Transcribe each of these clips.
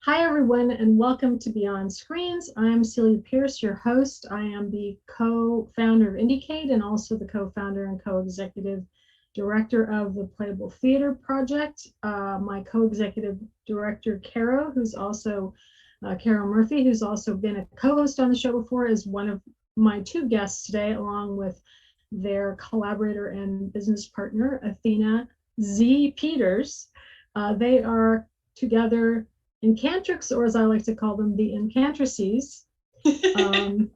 Hi, everyone, and welcome to Beyond Screens. I'm Celia Pearce, your host. I am the co-founder of IndieCade and also the co-founder and co-executive director of the Playable Theatre project. My co-executive director, Caro, who's also Caro Murphy, who's also been a co-host on the show before, is one of my two guests today, along with their collaborator and business partner, Athena Z. Peters. They are together Incantrix, or as I like to call them, the Incantrices. Um,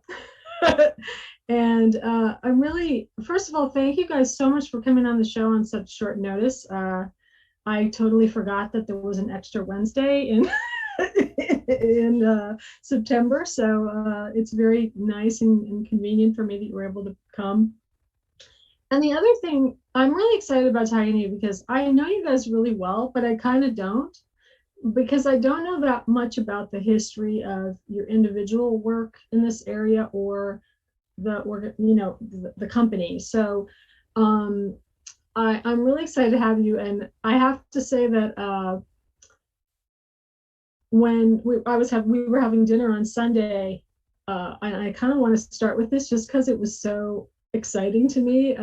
and I'm really, first of all, thank you guys so much for coming on the show on such short notice. I totally forgot that there was an extra Wednesday in in September, so it's very nice and convenient for me that you were able to come. And the other thing, I'm really excited about talking to you because I know you guys really well, but I kind of don't because I don't know that much about the history of your individual work in this area or the company. So I'm really excited to have you. And I have to say that when we were having dinner on Sunday, and I kind of want to start with this just because it was so exciting to me.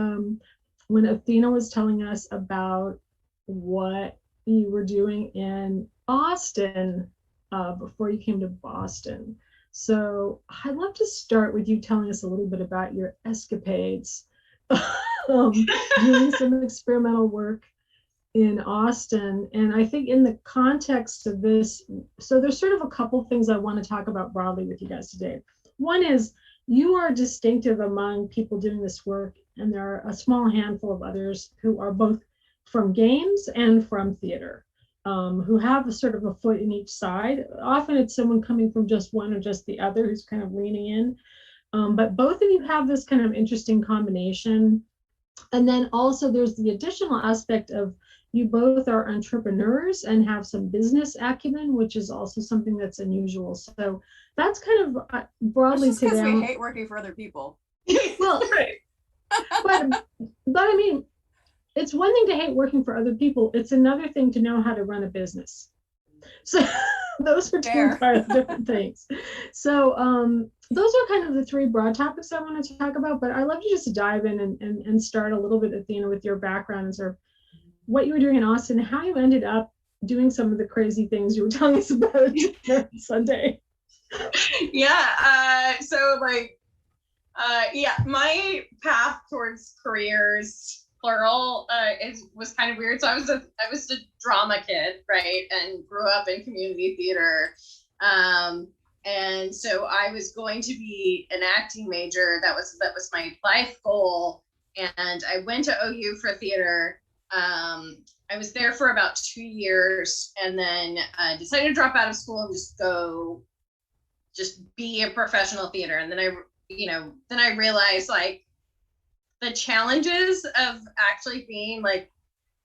When Athena was telling us about what you were doing in Austin before you came to Boston. So I'd love to start with you telling us a little bit about your escapades, doing some experimental work in Austin. And I think in the context of this, so there's sort of a couple things I want to talk about broadly with you guys today. One is you are distinctive among people doing this work, and there are a small handful of others who are both from games and from theater, who have a sort of a foot in each side. Often it's someone coming from just one or just the other who's kind of leaning in. But both of you have this kind of interesting combination. And then also there's the additional aspect of you both are entrepreneurs and have some business acumen, which is also something that's unusual. So that's kind of broadly That's just because today. we hate working for other people. Well, Right. but I mean, it's one thing to hate working for other people. It's another thing to know how to run a business. So those are two Fair. entirely different things. So those are kind of the three broad topics I want to talk about. But I'd love to just dive in and start a little bit, Athena, with your background and sort of what you were doing in Austin, how you ended up doing some of the crazy things you were telling us about Sunday. My path towards careers, plural, was kind of weird. So I was a drama kid, right, and grew up in community theater. And so I was going to be an acting major. That was my life goal. And I went to OU for theater. I was there for about 2 years, and then decided to drop out of school and just be a professional theater. And then I realized like the challenges of actually being like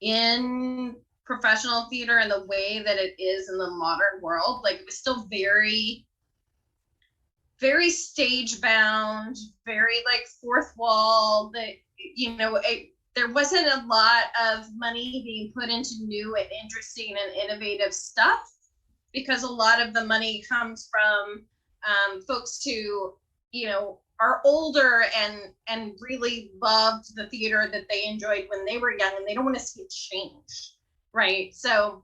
in professional theater and the way that it is in the modern world. Like it was still very, very stage bound, very like fourth wall. There wasn't a lot of money being put into new and interesting and innovative stuff, because a lot of the money comes from folks who, are older and really loved the theater that they enjoyed when they were young, and they don't want to see it change, right? So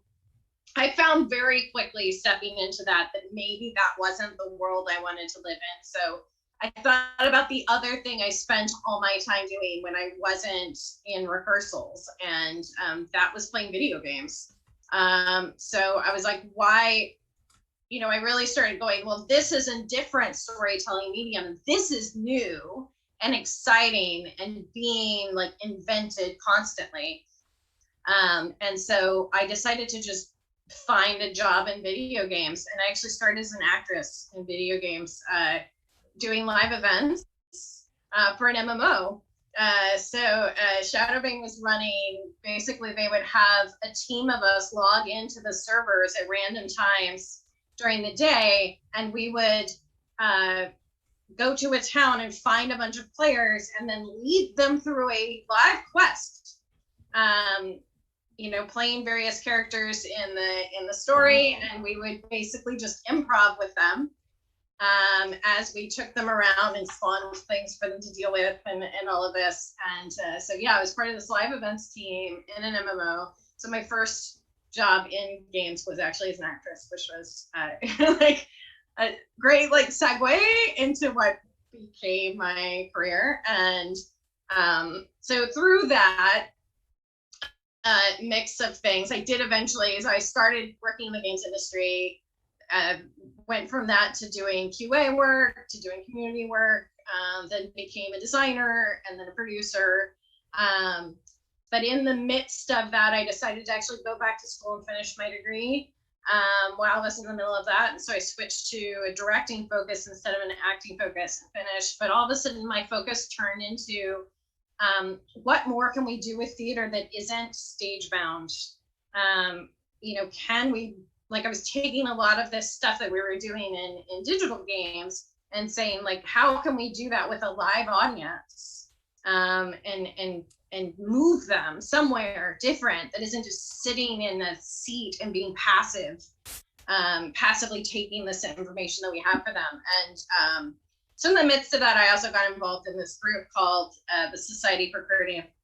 I found very quickly stepping into that maybe that wasn't the world I wanted to live in. So I thought about the other thing I spent all my time doing when I wasn't in rehearsals, and that was playing video games. So I was like, why? I really started going, well, this is a different storytelling medium. This is new and exciting and being like invented constantly. And so I decided to just find a job in video games. And I actually started as an actress in video games, doing live events for an MMO. Shadowbang was running, basically they would have a team of us log into the servers at random times during the day, and we would go to a town and find a bunch of players and then lead them through a live quest. playing various characters in the story, and we would basically just improv with them as we took them around and spawned things for them to deal with and all of this. And so yeah, I was part of this live events team in an MMO. So my first job in games was actually as an actress, which was like a great like segue into what became my career. And so through that mix of things, I did eventually, as I started working in the games industry, went from that to doing QA work, to doing community work, then became a designer and then a producer. But in the midst of that, I decided to actually go back to school and finish my degree while I was in the middle of that. And so I switched to a directing focus instead of an acting focus and finished. But all of a sudden, my focus turned into what more can we do with theater that isn't stage bound? Can we, like I was taking a lot of this stuff that we were doing in digital games and saying, like, how can we do that with a live audience and move them somewhere different that isn't just sitting in a seat and being passive, passively taking this information that we have for them. And so in the midst of that, I also got involved in this group called the Society for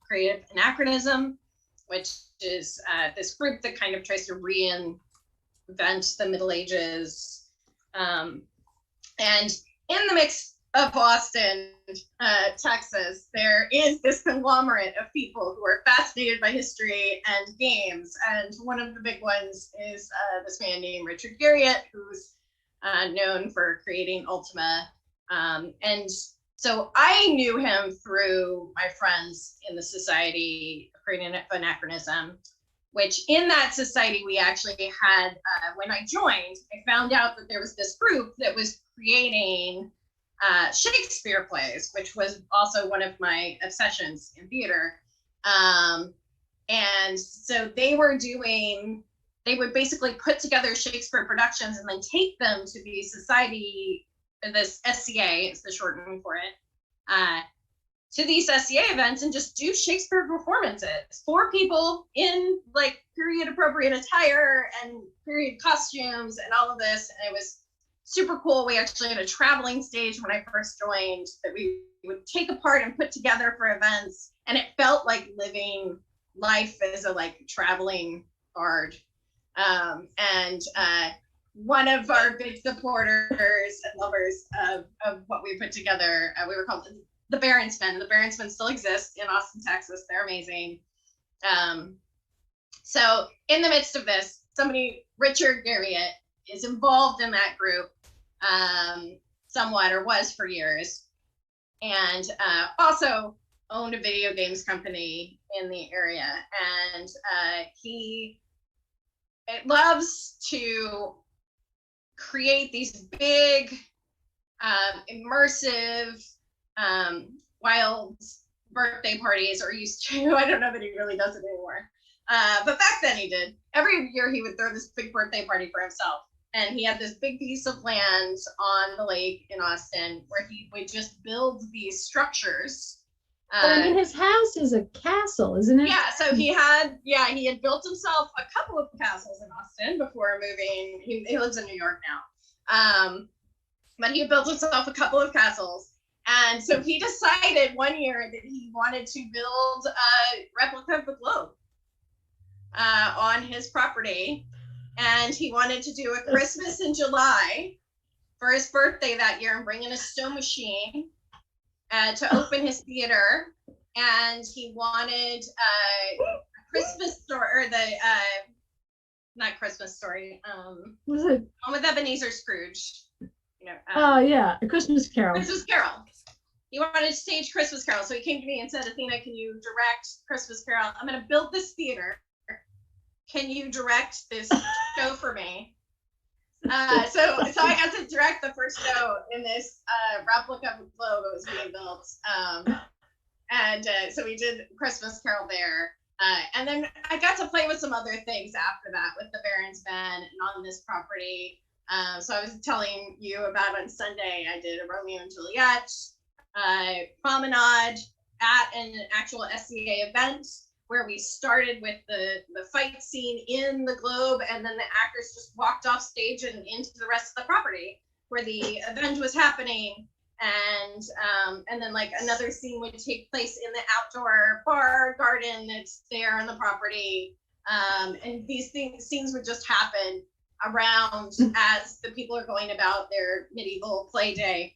Creative Anachronism, which is this group that kind of tries to reinvent the Middle Ages. And in the mix of Austin, Texas, there is this conglomerate of people who are fascinated by history and games. And one of the big ones is this man named Richard Garriott, who's known for creating Ultima. And so I knew him through my friends in the Society of Creative Anachronism, which in that society we actually had, when I joined, I found out that there was this group that was creating Shakespeare plays, which was also one of my obsessions in theater. And so they would basically put together Shakespeare productions and then take them to the society, this SCA is the shortening for it, to these SCA events and just do Shakespeare performances for people in like period appropriate attire and period costumes and all of this. And it was super cool. We actually had a traveling stage when I first joined that we would take apart and put together for events. And it felt like living life as a like traveling bard. One of our big supporters and lovers of what we put together, we were called the Baronsmen. The Baronsmen still exist in Austin, Texas. They're amazing. So in the midst of this, Richard Garriott, is involved in that group somewhat, or was for years, and also owned a video games company in the area. And he loves to create these big, immersive, wild birthday parties, or used to. I don't know that he really does it anymore. But back then he did. Every year he would throw this big birthday party for himself. And he had this big piece of land on the lake in Austin where he would just build these structures. I mean, his house is a castle, isn't it? Yeah, so he had built himself a couple of castles in Austin before moving. He lives in New York now. But he built himself a couple of castles. And so he decided one year that he wanted to build a replica of the globe on his property. And he wanted to do a Christmas in July for his birthday that year and bring in a snow machine to open his theater. And he wanted a Christmas story, or not Christmas Story. Was it? One with Ebenezer Scrooge. Yeah, A Christmas Carol. Christmas Carol. He wanted to stage Christmas Carol. So he came to me and said, Athena, can you direct Christmas Carol? I'm going to build this theater. Can you direct this show for me? So I got to direct the first show in this replica of the globe that was being built. So we did Christmas Carol there. And then I got to play with some other things after that with the Baronsmen and on this property. So I was telling you about on Sunday, I did a Romeo and Juliet promenade at an actual SCA event where we started with the fight scene in the globe, and then the actors just walked off stage and into the rest of the property where the event was happening. And then like another scene would take place in the outdoor bar garden that's there on the property. And these scenes would just happen around as the people are going about their medieval play day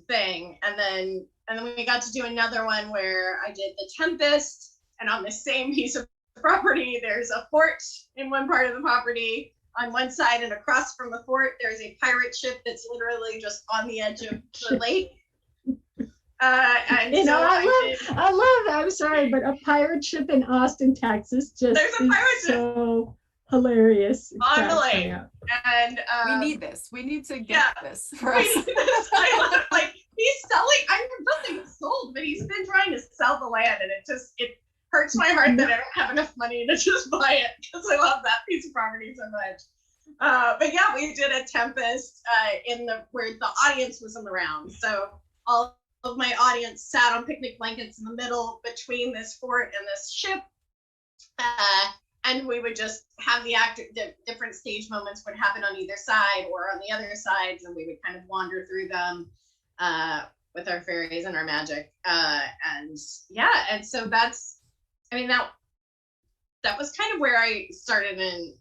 thing. And then we got to do another one where I did the Tempest, and on the same piece of property, there's a fort in one part of the property on one side, and across from the fort, there's a pirate ship that's literally just on the edge of the lake. And so I love, I'm sorry, but a pirate ship in Austin, Texas just there's a pirate ship so hilarious. on the lake. And we need this. We need to get this for us. I love, like, he's selling, I don't think it's sold, but he's been trying to sell the land, and it hurts my heart that I don't have enough money to just buy it, because I love that piece of property so much. But yeah, we did a Tempest where the audience was in the round. So all of my audience sat on picnic blankets in the middle between this fort and this ship. And we would just have the different stage moments would happen on either side or on the other sides, and we would kind of wander through them with our fairies and our magic. And so that's, I mean, that was kind of where I started in,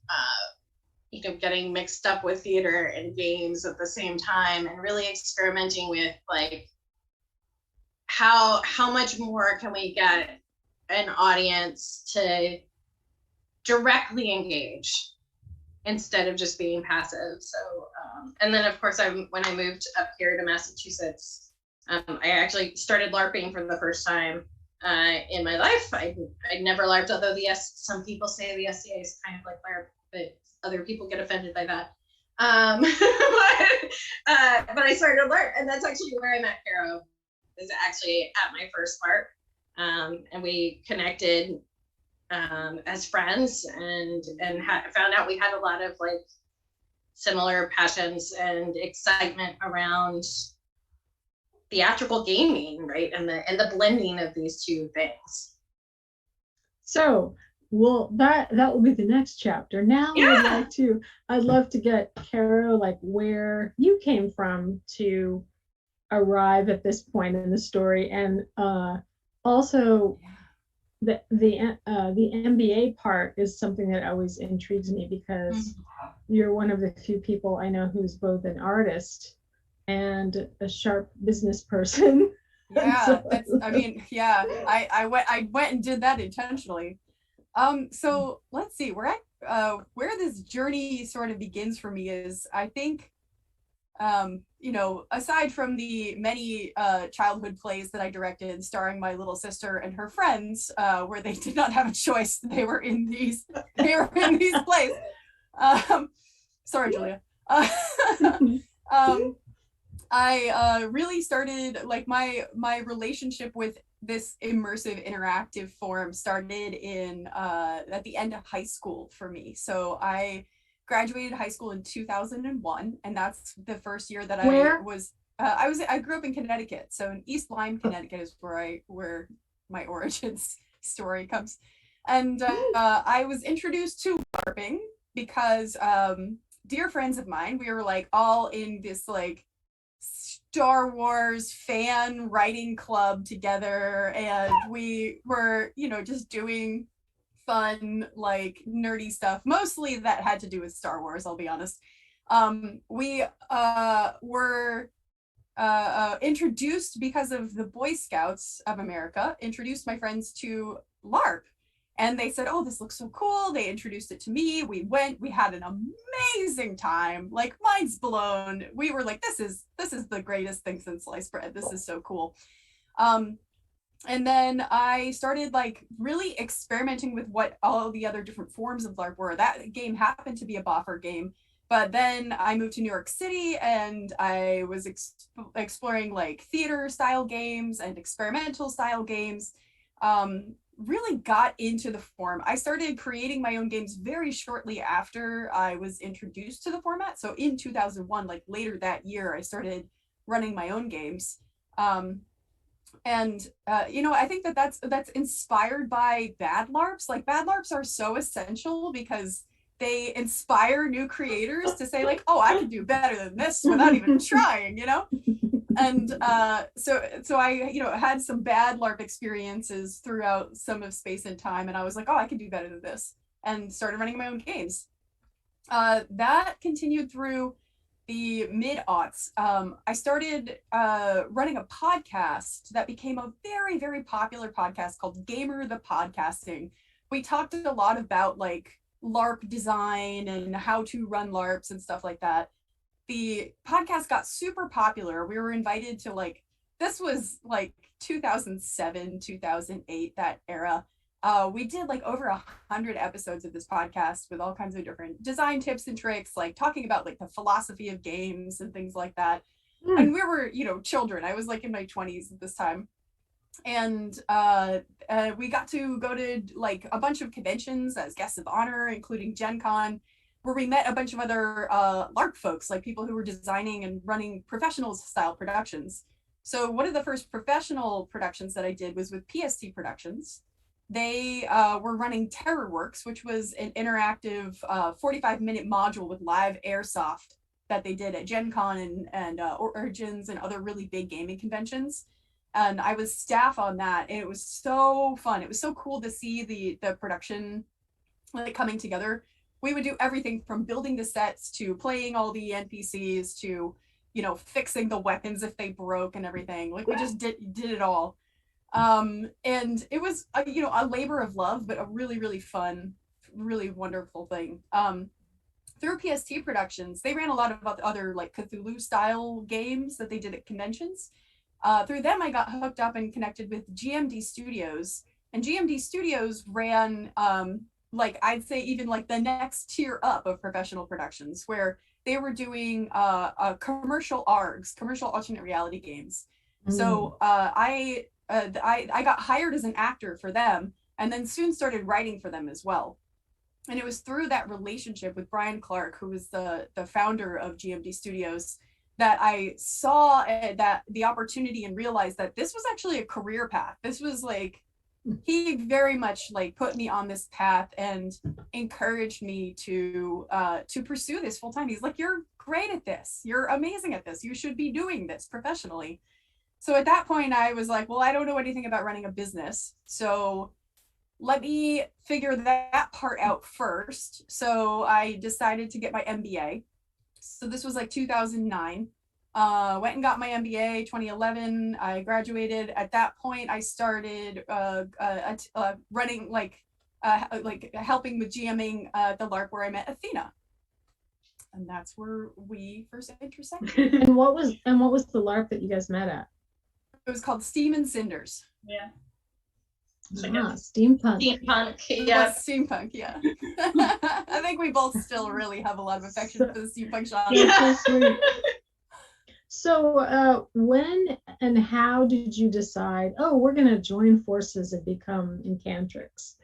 getting mixed up with theater and games at the same time, and really experimenting with like how much more can we get an audience to directly engage instead of just being passive. So and then of course when I moved up here to Massachusetts, I actually started LARPing for the first time in my life. I never LARPed, although some people say the SCA is kind of like LARP, but other people get offended by that. But I started LARP, and that's actually where I met Caro, is actually at my first LARP. And we connected as friends, and found out we had a lot of like similar passions and excitement around theatrical gaming, right? And the blending of these two things. So, well, that will be the next chapter. Now, yeah. I'd love to get Caro, like where you came from to arrive at this point in the story, and also the MBA part is something that always intrigues me, because you're one of the few people I know who's both an artist and a sharp business person. Yeah, I went and did that intentionally. So let's see, where this journey sort of begins for me is, I think, aside from the many childhood plays that I directed starring my little sister and her friends, where they did not have a choice, they were in these plays. Sorry, Julia. I really started, like, my relationship with this immersive interactive form started in at the end of high school for me. So I graduated high school in 2001, and that's the first year that I grew up in Connecticut. So in East Lyme, Connecticut is where my origins story comes. And I was introduced to LARPing because dear friends of mine, we were like all in this like Star Wars fan writing club together, and we were, just doing fun, like nerdy stuff, mostly that had to do with Star Wars, I'll be honest. We were introduced, because of the Boy Scouts of America, introduced my friends to LARP. And they said, oh, this looks so cool. They introduced it to me. We went, we had an amazing time, like minds blown. We were like, this is the greatest thing since sliced bread. This is so cool. And then I started like really experimenting with what all the other different forms of LARP were. That game happened to be a Boffer game, but then I moved to New York City, and I was exploring like theater style games and experimental style games. Really got into the form. I started creating my own games very shortly after I was introduced to the format. So in 2001, like later that year, I started running my own games. And I think that's inspired by bad LARPs. Like, bad LARPs are so essential because they inspire new creators to say, like, oh, I can do better than this without even trying, And so I had some bad LARP experiences throughout some of Space and Time, and I was like, oh, I can do better than this, and started running my own games. That continued through the mid-aughts. I started running a podcast that became a very, very popular podcast called Gamer the Podcasting. We talked a lot about like LARP design and how to run LARPs and stuff like that. The podcast got super popular. We were invited to, like, this was like 2007, 2008, that era. We did like over 100 episodes of this podcast with all kinds of different design tips and tricks, like talking about like the philosophy of games and things like that. And we were, children. I was like in my 20s at this time. And we got to go to like a bunch of conventions as guests of honor, including Gen Con, where we met a bunch of other LARP folks, like people who were designing and running professional style productions. So one of the first professional productions that I did was with PST Productions. They were running Terrorworks, which was an interactive 45-minute module with live airsoft that they did at Gen Con and Origins and other really big gaming conventions. And I was staff on that, and it was so fun. It was so cool to see the production like coming together. We would do everything from building the sets to playing all the NPCs to, fixing the weapons if they broke and everything. Like, we just did it all. And it was, a labor of love, but a really, really fun, really wonderful thing. Through PST Productions, they ran a lot of other like Cthulhu style games that they did at conventions. Through them, I got hooked up and connected with GMD Studios, and GMD Studios ran, like, I'd say even like the next tier up of professional productions, where they were doing commercial ARGs, commercial alternate reality games. So I got hired as an actor for them, and then soon started writing for them as well. And it was through that relationship with Brian Clark, who was the founder of GMD Studios, that I saw that the opportunity and realized that this was actually a career path. This was like, he very much like put me on this path and encouraged me to pursue this full time. He's like, you're great at this. You're amazing at this. You should be doing this professionally. So at that point I was like, well, I don't know anything about running a business, so let me figure that part out first. So I decided to get my MBA. So this was like 2009. Went and got my MBA 2011. I graduated. At that point, I started running, like helping with GMing the LARP where I met Athena, and that's where we first intersected. And what was the LARP that you guys met at? It was called Steam and Cinders. Yeah. Steampunk. Steampunk, yeah. Steampunk, yeah. I think we both still really have a lot of affection for the steampunk genre. Yeah. So, so when and how did you decide, oh, we're going to join forces and become Incantrix?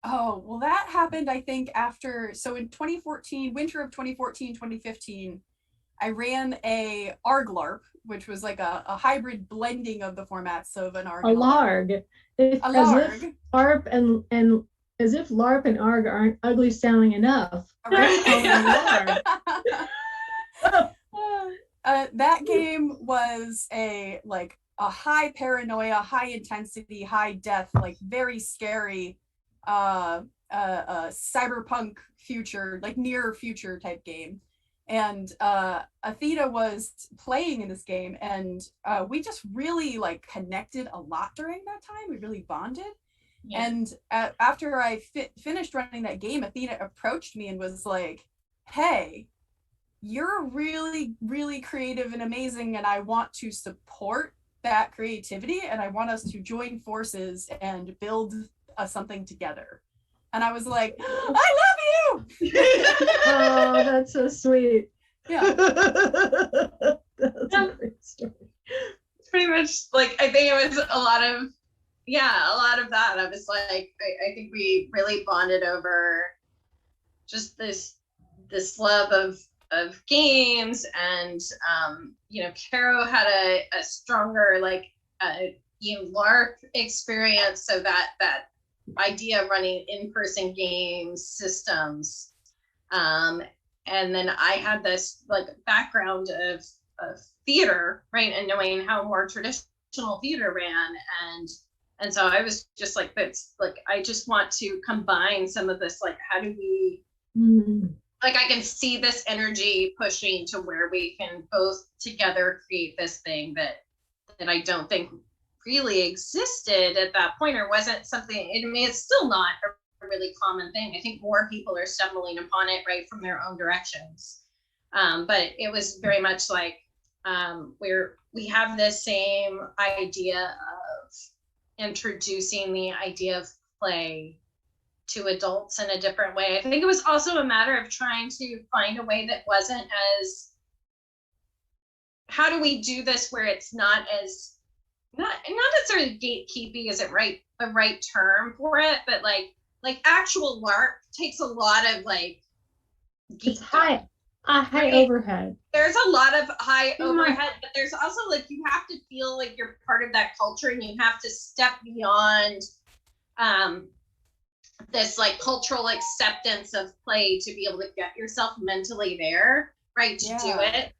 Oh, well, that happened, I think, after, so in 2014, winter of 2014, 2015, I ran a ARG LARP, which was like a hybrid blending of the formats of an ARG. A LARG. As if LARP and as if LARP and ARG aren't ugly sounding enough. Right. That game was a high paranoia, high intensity, high death, like very scary cyberpunk future, like near future type game. And Athena was playing in this game, and we just really like connected a lot during that time. We really bonded. Yeah. And after I finished running that game, Athena approached me and was like, hey, you're really, really creative and amazing, and I want to support that creativity, and I want us to join forces and build something together. And I was like, I love you! Oh, that's so sweet. Yeah. That's a great story. It's pretty much like, I think it was a lot of that. I was like, I think we really bonded over just this love of games, and Caro had a stronger like LARP experience, so that idea of running in-person games systems, and then I had this like background of theater, right, and knowing how more traditional theater ran, and so I was just like, that's like, I just want to combine some of this, like, how do we like, I can see this energy pushing to where we can both together create this thing that I don't think really existed at that point, or wasn't something, I mean, it's still not a really common thing. I think more people are stumbling upon it right from their own directions. But it was very much like, we have this same idea of introducing the idea of play to adults in a different way. I think it was also a matter of trying to find a way that wasn't as, how do we do this where it's not as, not necessarily gatekeeping isn't the right term for it, but like actual LARP takes a lot of like, it's high overhead. There's a lot of high overhead, but there's also like, you have to feel like you're part of that culture, and you have to step beyond this like cultural acceptance of play to be able to get yourself mentally there, right, to do it.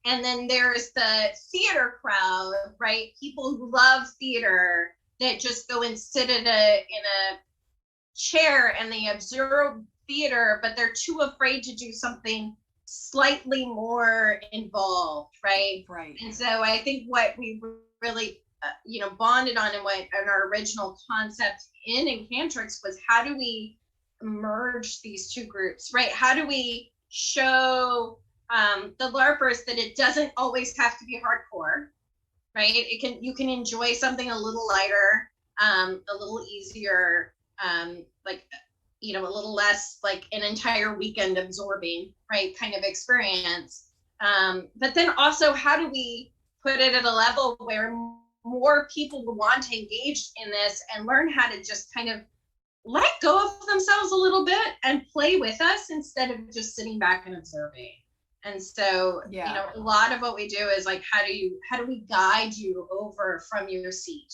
And then there's the theater crowd, right? People who love theater that just go and sit in a chair and they observe theater, but they're too afraid to do something slightly more involved, right? Right. And so I think what we really bonded on, and what in our original concept in Incantrix was, how do we merge these two groups, right? How do we show the LARPers that it doesn't always have to be hardcore, right? You can enjoy something a little lighter, a little easier, like, a little less like an entire weekend absorbing, right, kind of experience. But then also, how do we put it at a level where more people will want to engage in this and learn how to just kind of let go of themselves a little bit and play with us instead of just sitting back and observing. And so, a lot of what we do is like, how do we guide you over from your seat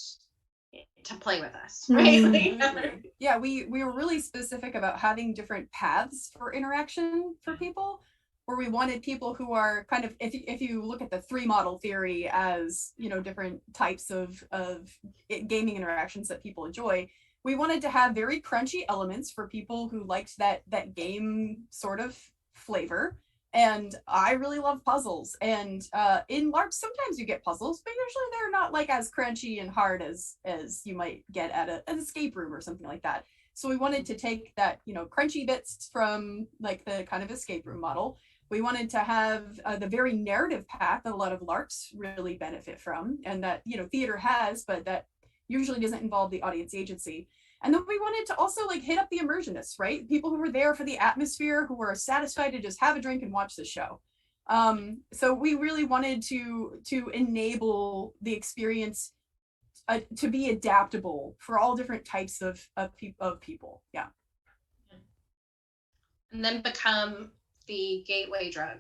to play with us, right? Yeah, we were really specific about having different paths for interaction for people, where we wanted people who are kind of, if you look at the 3 model theory as, different types of gaming interactions that people enjoy, we wanted to have very crunchy elements for people who liked that game sort of flavor. And I really love puzzles. And in LARP, sometimes you get puzzles, but usually they're not like as crunchy and hard as you might get at an escape room or something like that. So we wanted to take that, crunchy bits from like the kind of escape room model. We wanted to have the very narrative path that a lot of LARPs really benefit from, and that, theater has, but that usually doesn't involve the audience agency. And then we wanted to also like hit up the immersionists, right? People who were there for the atmosphere, who were satisfied to just have a drink and watch the show. So we really wanted to enable the experience to be adaptable for all different types of people. Yeah. And then become the gateway drug.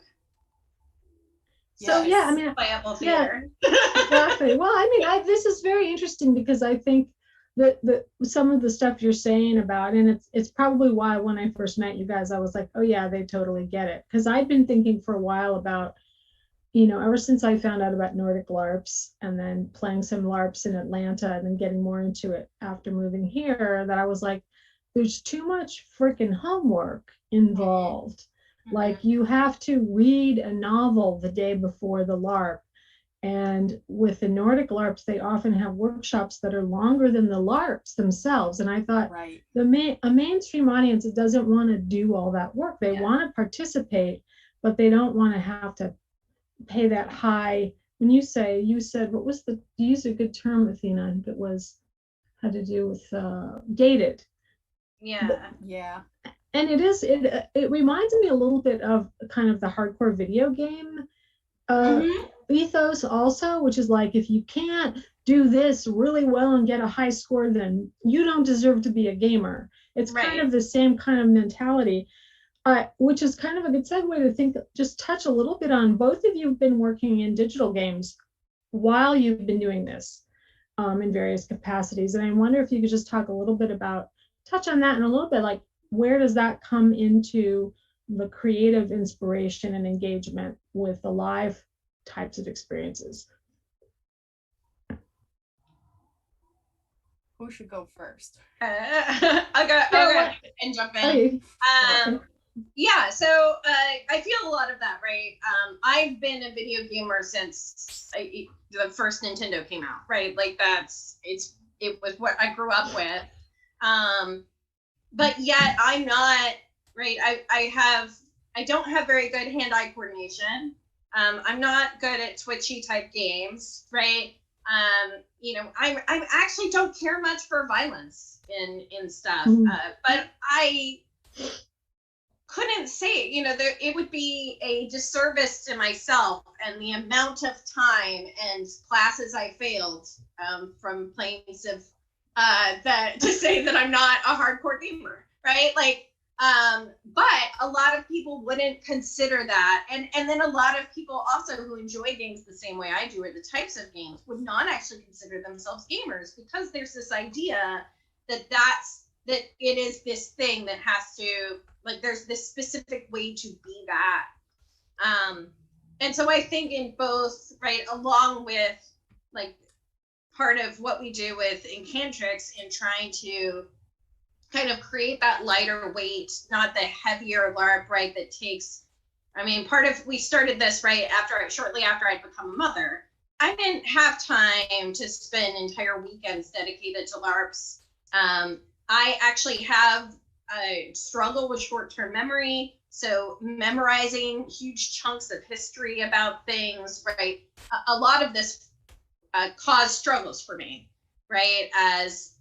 So Yes. yeah, I mean, Playable theater. Exactly. Well, I mean, this is very interesting, because I think that some of the stuff you're saying about, and it's probably why when I first met you guys, I was like, oh yeah, they totally get it. Because I'd been thinking for a while about, ever since I found out about Nordic LARPs and then playing some LARPs in Atlanta and then getting more into it after moving here, that I was like, there's too much freaking homework involved. Like, you have to read a novel the day before the LARP. And with the Nordic LARPs, they often have workshops that are longer than the LARPs themselves. And I thought, right, a mainstream audience doesn't want to do all that work. They want to participate, but they don't want to have to pay that high. When you said, you used a good term, Athena, I think it was, had to do with gated. Yeah. And it reminds me a little bit of kind of the hardcore video game ethos also, which is like, if you can't do this really well and get a high score, then you don't deserve to be a gamer. It's kind of the same kind of mentality, which is kind of a good segue to just touch a little bit on, both of you have been working in digital games while you've been doing this in various capacities. And I wonder if you could just talk a little bit about, touch on that and a little bit like, where does that come into the creative inspiration and engagement with the live types of experiences? Who should go first? I'll go and jump in. Yeah, so I feel a lot of that, right? I've been a video gamer since the first Nintendo came out, right? Like it was what I grew up with. But yet I'm not, right? I don't have very good hand-eye coordination. I'm not good at twitchy type games, right? I actually don't care much for violence in stuff, but I couldn't say, it would be a disservice to myself and the amount of time and classes I failed from playing Civ that to say that I'm not a hardcore gamer, right? Like, but a lot of people wouldn't consider that. And then a lot of people also who enjoy games the same way I do, or the types of games, would not actually consider themselves gamers, because there's this idea that it is this thing that has to, like, there's this specific way to be that. And so I think in both, right, along with like part of what we do with Incantrix in trying to kind of create that lighter weight, not the heavier LARP, right, that takes, we started this, right, shortly after I'd become a mother. I didn't have time to spend entire weekends dedicated to LARPs. I actually have a struggle with short-term memory, so memorizing huge chunks of history about things, right, a lot of this caused struggles for me, right, as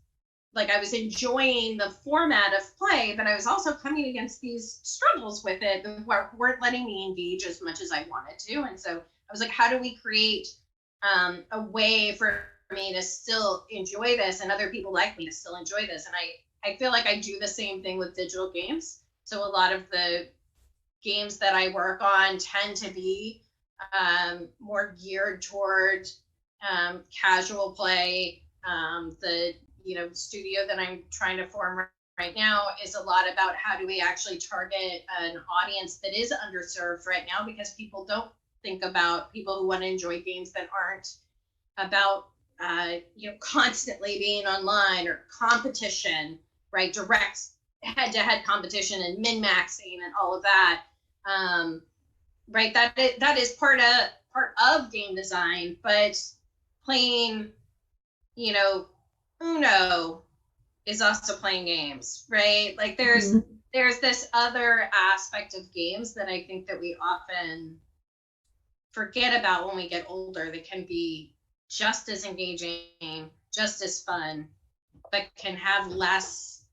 like I was enjoying the format of play, but I was also coming against these struggles with it that weren't letting me engage as much as I wanted to. And so I was like, how do we create a way for me to still enjoy this and other people like me to still enjoy this? And I feel like I do the same thing with digital games. So a lot of the games that I work on tend to be more geared toward casual play. The studio that I'm trying to form right now is a lot about how do we actually target an audience that is underserved right now, because people don't think about people who want to enjoy games that aren't about constantly being online or competition, right? Direct head-to-head competition and min-maxing and all of that, right? That is part of game design, but playing, Uno is also playing games, right? Like there's this other aspect of games that I think that we often forget about when we get older, that can be just as engaging, just as fun, but can have less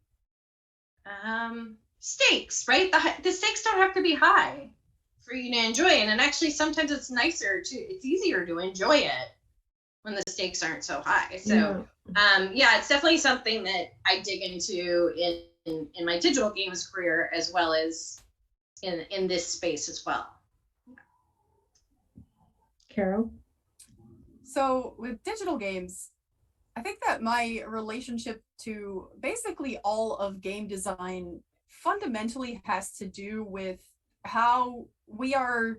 stakes, right? The stakes don't have to be high for you to enjoy it. And actually sometimes it's easier to enjoy it when the stakes aren't so high. So it's definitely something that I dig into in my digital games career, as well as in this space as well. Caro? So with digital games, I think that my relationship to basically all of game design fundamentally has to do with how we are,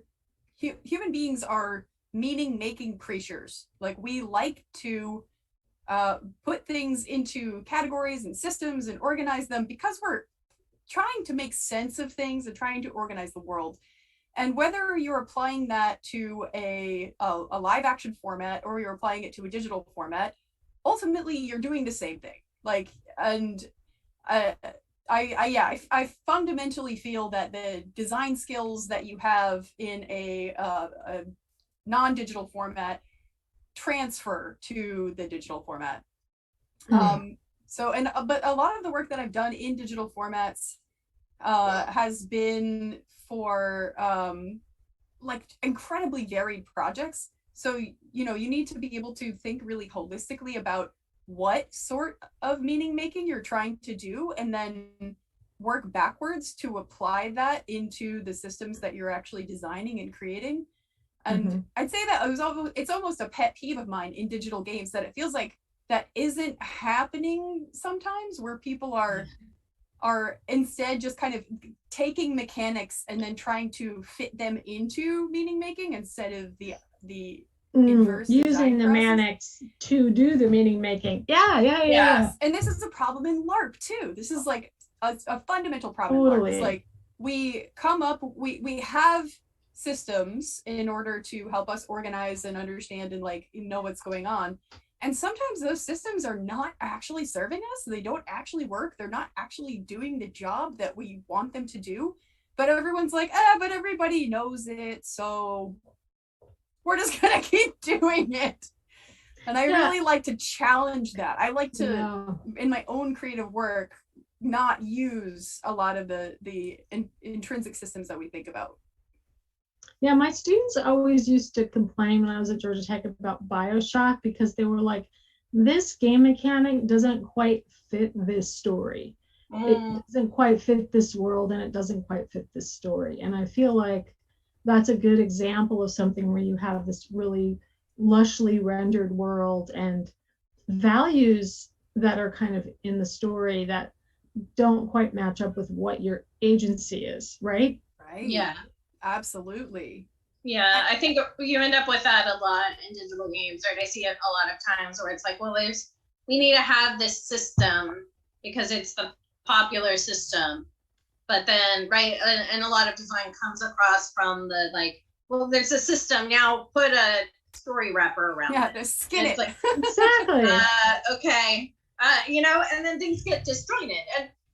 human beings are meaning-making creatures. Like, we like to put things into categories and systems and organize them because we're trying to make sense of things and trying to organize the world. And whether you're applying that to a live action format or you're applying it to a digital format, ultimately you're doing the same thing. Like, and I fundamentally feel that the design skills that you have in a non-digital format transfer to the digital format. But a lot of the work that I've done in digital formats has been for like incredibly varied projects. So, you need to be able to think really holistically about what sort of meaning making you're trying to do, and then work backwards to apply that into the systems that you're actually designing and creating. And I'd say that it's almost a pet peeve of mine in digital games, that it feels like that isn't happening sometimes, where people are instead just kind of taking mechanics and then trying to fit them into meaning making instead of the inverse using the process. mechanics to do the meaning making. Yeah. And this is a problem in LARP too. This is like a fundamental problem. Totally. It's like we have systems in order to help us organize and understand and like know what's going on. And sometimes those systems are not actually serving us. They don't actually work. They're not actually doing the job that we want them to do. But everyone's like, but everybody knows it, so we're just gonna keep doing it. And I really like to challenge that. I like to, in my own creative work, not use a lot of the intrinsic systems that we think about. Yeah, my students always used to complain when I was at Georgia Tech about BioShock, because they were like, this game mechanic doesn't quite fit this story. It doesn't quite fit this world, and it doesn't quite fit this story. And I feel like that's a good example of something where you have this really lushly rendered world and values that are kind of in the story that don't quite match up with what your agency is, right? Right. Yeah. Absolutely. Yeah, I think you end up with that a lot in digital games, right? I see it a lot of times where it's like, well, we need to have this system because it's the popular system. But then, right, and a lot of design comes across from the like, well, there's a system, now put a story wrapper around it. Yeah, skin it. Like, exactly. Okay. And then things get disjointed.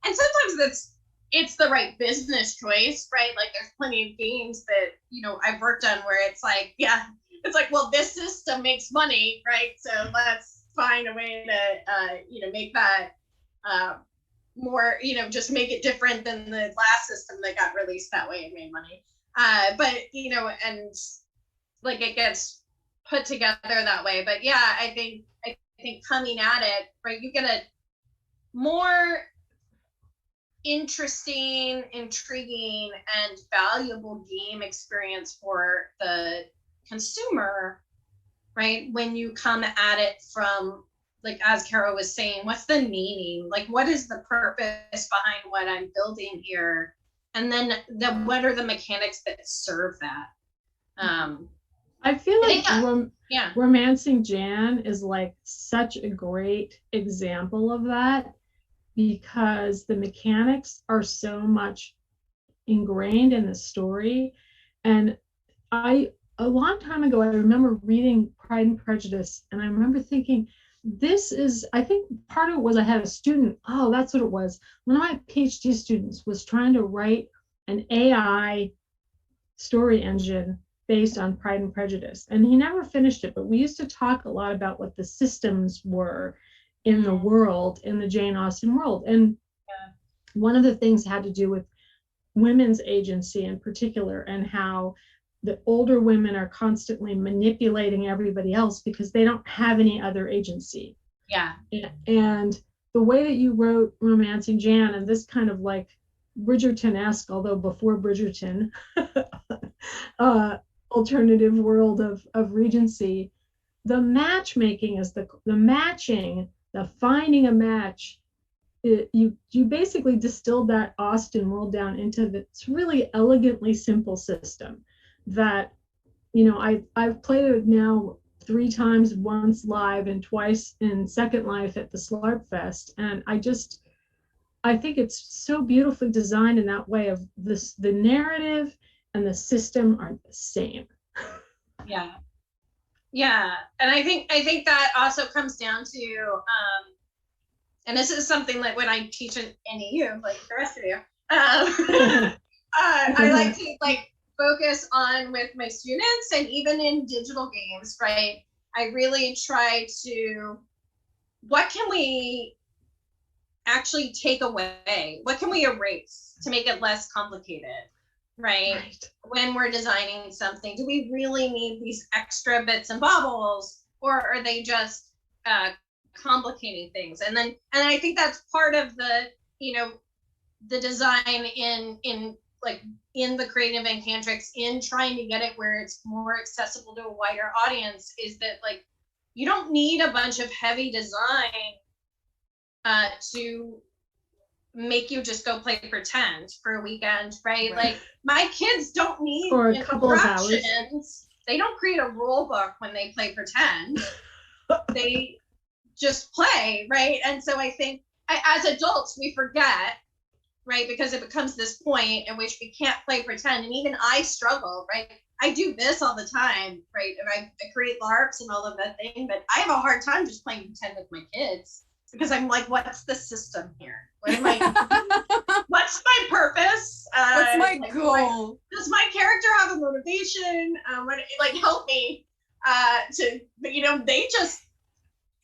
And sometimes it's the right business choice, right? Like there's plenty of games that, I've worked on where it's like, it's like, well, this system makes money, right? So let's find a way to, make that more, just make it different than the last system that got released that way and made money. But, and like it gets put together that way. But yeah, I think coming at it, right, you get a more interesting, intriguing, and valuable game experience for the consumer, right? When you come at it from, like, as Caro was saying, what's the meaning? Like, what is the purpose behind what I'm building here? And then what are the mechanics that serve that? I feel like Romancing Jan is like such a great example of that, because the mechanics are so much ingrained in the story. And a long time ago, I remember reading Pride and Prejudice, and I remember thinking, I think part of it was I had a student, that's what it was. One of my PhD students was trying to write an AI story engine based on Pride and Prejudice. And he never finished it, but we used to talk a lot about what the systems were in the world, in the Jane Austen world. And one of the things had to do with women's agency in particular, and how the older women are constantly manipulating everybody else because they don't have any other agency. Yeah. And the way that you wrote Romancing Jan, and this kind of like Bridgerton-esque, although before Bridgerton, alternative world of Regency, the matchmaking is the matching, the finding a match. You basically distilled that Austen world down into this really elegantly simple system that, I've played it now 3 times, once live and twice in Second Life at the Slarp Fest. And I think it's so beautifully designed in that way of the narrative and the system are the same. Yeah. And I think that also comes down to, and this is something like when I teach in NEU, like the rest of you, I like to focus on with my students, and even in digital games, right? I really try to, what can we actually take away? What can we erase to make it less complicated, right? When we're designing something, do we really need these extra bits and bobbles, or are they just complicating things? And I think that's part of the, the design in like in the creative Incantrix, in trying to get it where it's more accessible to a wider audience, is that like you don't need a bunch of heavy design to make you just go play pretend for a weekend, right? Like my kids don't need for a couple of hours. They don't create a rule book when they play pretend. They just play, right? And so I think as adults we forget, right? Because it becomes this point in which we can't play pretend. And even I struggle, right? I do this all the time, right? And I create LARPs and all of that thing, but I have a hard time just playing pretend with my kids because I'm like, what's the system here? What am I, what's my purpose? What's my goal? Does my character have a motivation? Like help me but you know, they just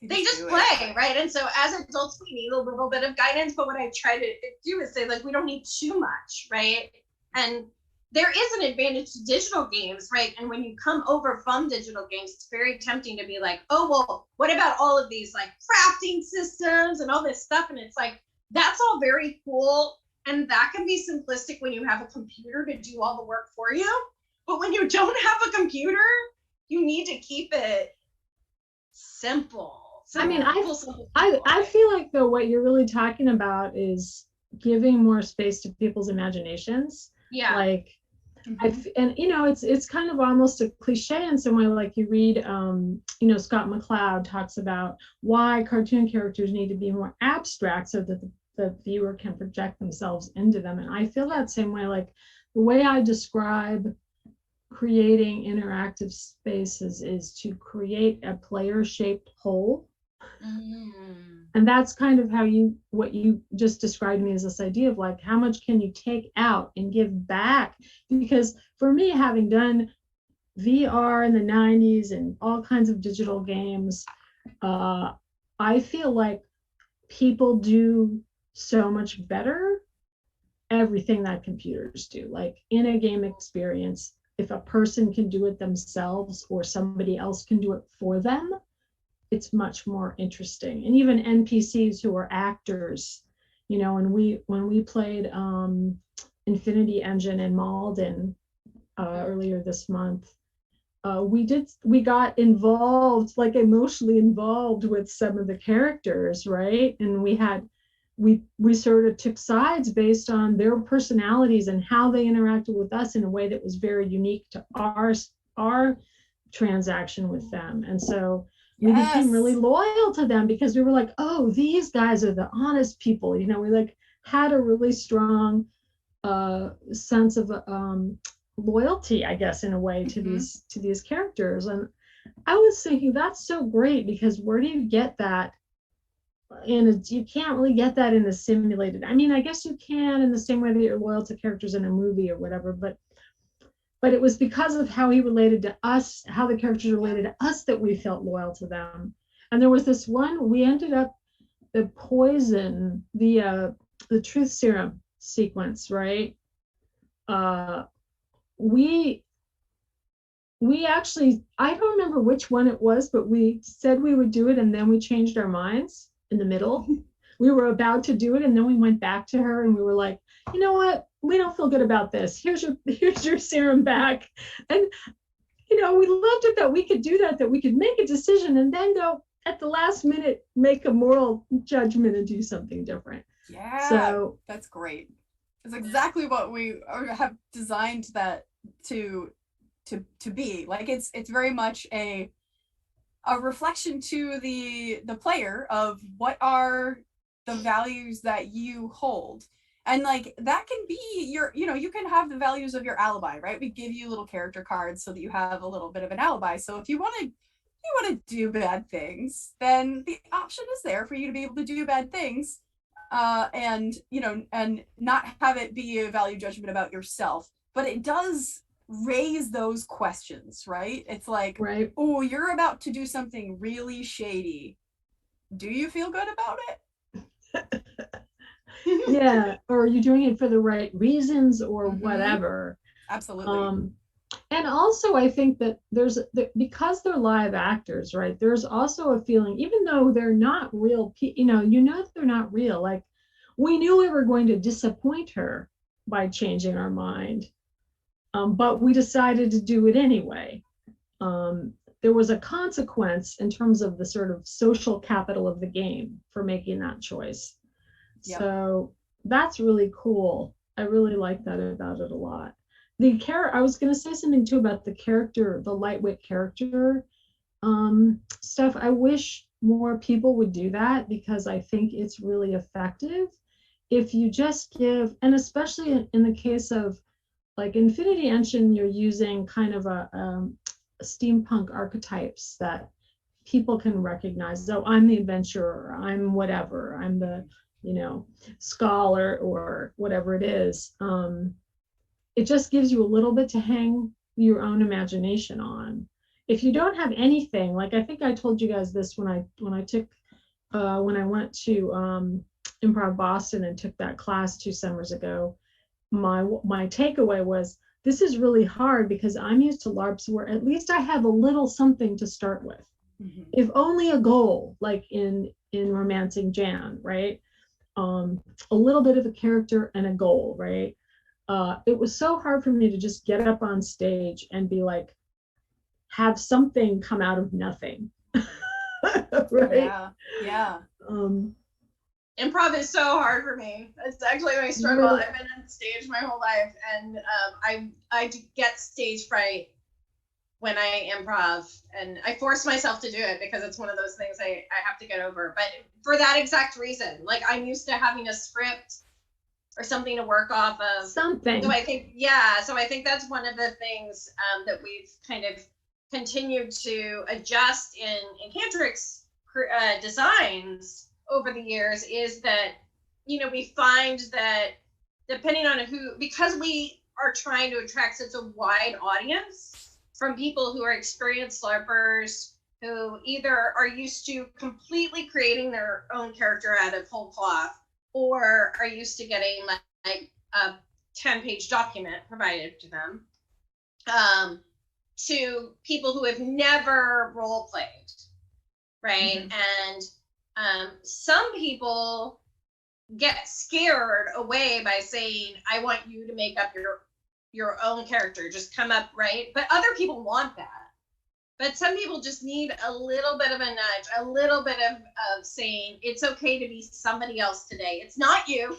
play, right? And so as adults, we need a little bit of guidance. But what I try to do is say, like, we don't need too much, right? And there is an advantage to digital games, right? And when you come over from digital games, it's very tempting to be like, oh, well, what about all of these like crafting systems and all this stuff? And it's like, that's all very cool. And that can be simplistic when you have a computer to do all the work for you. But when you don't have a computer, you need to keep it simple. I mean, I feel like though what you're really talking about is giving more space to people's imaginations. Yeah. Like, and you know, it's kind of almost a cliche in some way. Like you read, you know, Scott McCloud talks about why cartoon characters need to be more abstract so that the viewer can project themselves into them. And I feel that same way. Like the way I describe creating interactive spaces is to create a player-shaped whole. And that's kind of how what you just described to me as this idea of like, how much can you take out and give back? Because for me, having done VR in the 90s and all kinds of digital games, I feel like people do so much better everything that computers do. Like in a game experience, if a person can do it themselves or somebody else can do it for them, it's much more interesting. And even NPCs who are actors, you know, when we played Infinity Engine in Malden earlier this month, we got involved, like emotionally involved with some of the characters, right? And we sort of took sides based on their personalities and how they interacted with us in a way that was very unique to our transaction with them. And so we became really loyal to them because we were like, oh, these guys are the honest people. You know, we like had a really strong sense of loyalty, I guess, in a way to these characters. And I was thinking that's so great, because where do you get that? And you can't really get that in a simulated. I mean, I guess you can in the same way that you're loyal to characters in a movie or whatever, but it was because of how he related to us, how the characters related to us, that we felt loyal to them. And there was this one, we ended up the poison, the truth serum sequence, right? We actually, I don't remember which one it was, but we said we would do it and then we changed our minds in the middle. We were about to do it and then we went back to her and we were like, you know what? We don't feel good about this. Here's your serum back. And, you know, we loved it that we could do that we could make a decision and then go at the last minute, make a moral judgment and do something different. Yeah, so that's great. It's exactly what we have designed that to be. Like it's very much a reflection to the player of what are the values that you hold. And like that can be you can have the values of your alibi, right? We give you little character cards so that you have a little bit of an alibi. So if you want to do bad things, then the option is there for you to be able to do bad things, and not have it be a value judgment about yourself. But it does raise those questions, right? It's like, right. Oh, you're about to do something really shady. Do you feel good about it? Yeah, or are you doing it for the right reasons or whatever? Absolutely. And also I think that because they're live actors, right, there's also a feeling, even though they're not real, they're not real. Like we knew we were going to disappoint her by changing our mind. But we decided to do it anyway. There was a consequence in terms of the sort of social capital of the game for making that choice. Yep. So that's really cool. I really like that about it a lot. I was going to say something too about the character, the lightweight character stuff. I wish more people would do that, because I think it's really effective if you just give, and especially in the case of like Infinity Engine, you're using kind of a steampunk archetypes that people can recognize. So I'm the adventurer, I'm whatever, I'm the, scholar or whatever it is. It just gives you a little bit to hang your own imagination on. If you don't have anything, like I think I told you guys this when I went to Improv Boston and took that class 2 summers ago, my takeaway was, this is really hard because I'm used to LARPs where at least I have a little something to start with. Mm-hmm. If only a goal, like in Romancing Jan, right? A little bit of a character and a goal, right? It was so hard for me to just get up on stage and be like, have something come out of nothing. Right? Yeah. Improv is so hard for me. It's actually my struggle. Really? I've been on stage my whole life, and I get stage fright when I improv, and I force myself to do it because it's one of those things I have to get over. But for that exact reason, like I'm used to having a script or something to work off of. Something. So I think that's one of the things that we've kind of continued to adjust in Incantrix designs over the years, is that, we find that depending on because we are trying to attract such a wide audience from people who are experienced LARPers, who either are used to completely creating their own character out of whole cloth, or are used to getting like a 10-page document provided to them, to people who have never role played, right? Mm-hmm. And some people get scared away by saying, I want you to make up your own character, just come up, right? But other people want that. But some people just need a little bit of a nudge, a little bit of saying, it's okay to be somebody else today. It's not you.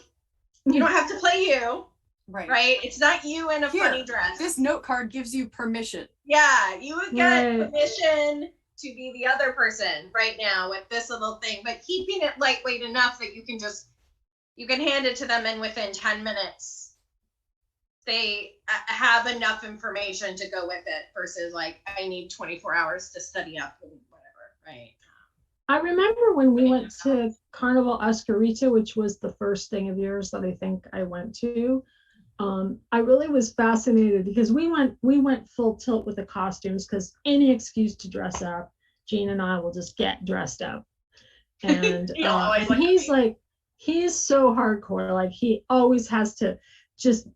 You don't have to play you. Right? It's not you in a funny dress. This note card gives you permission. Yeah, you would get permission to be the other person right now with this little thing, but keeping it lightweight enough that you can hand it to them, and within 10 minutes they have enough information to go with it, versus like, I need 24 hours to study up and whatever, right? I remember when we went to Carnival Oscarita, which was the first thing of yours that I think I went to. I really was fascinated because we went full tilt with the costumes, because any excuse to dress up, Gene and I will just get dressed up. And, and he's so hardcore, like he always has to just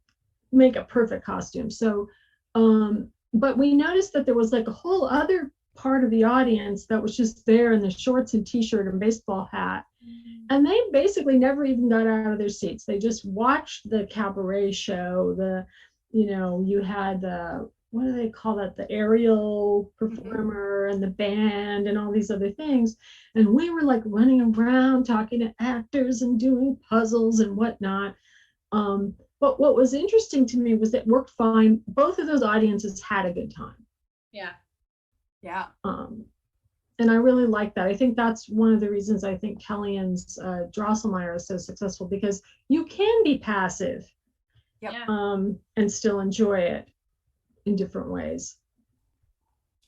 make a perfect costume. So, but we noticed that there was like a whole other part of the audience that was just there in the shorts and t-shirt and baseball hat. And they basically never even got out of their seats. They just watched the cabaret show. You had the, what do they call that? The aerial performer and the band and all these other things. And we were like running around talking to actors and doing puzzles and whatnot. But what was interesting to me was it worked fine. Both of those audiences had a good time. Yeah. And I really like that. I think that's one of the reasons I think Kellyan's Drosselmeyer is so successful, because you can be passive and still enjoy it in different ways.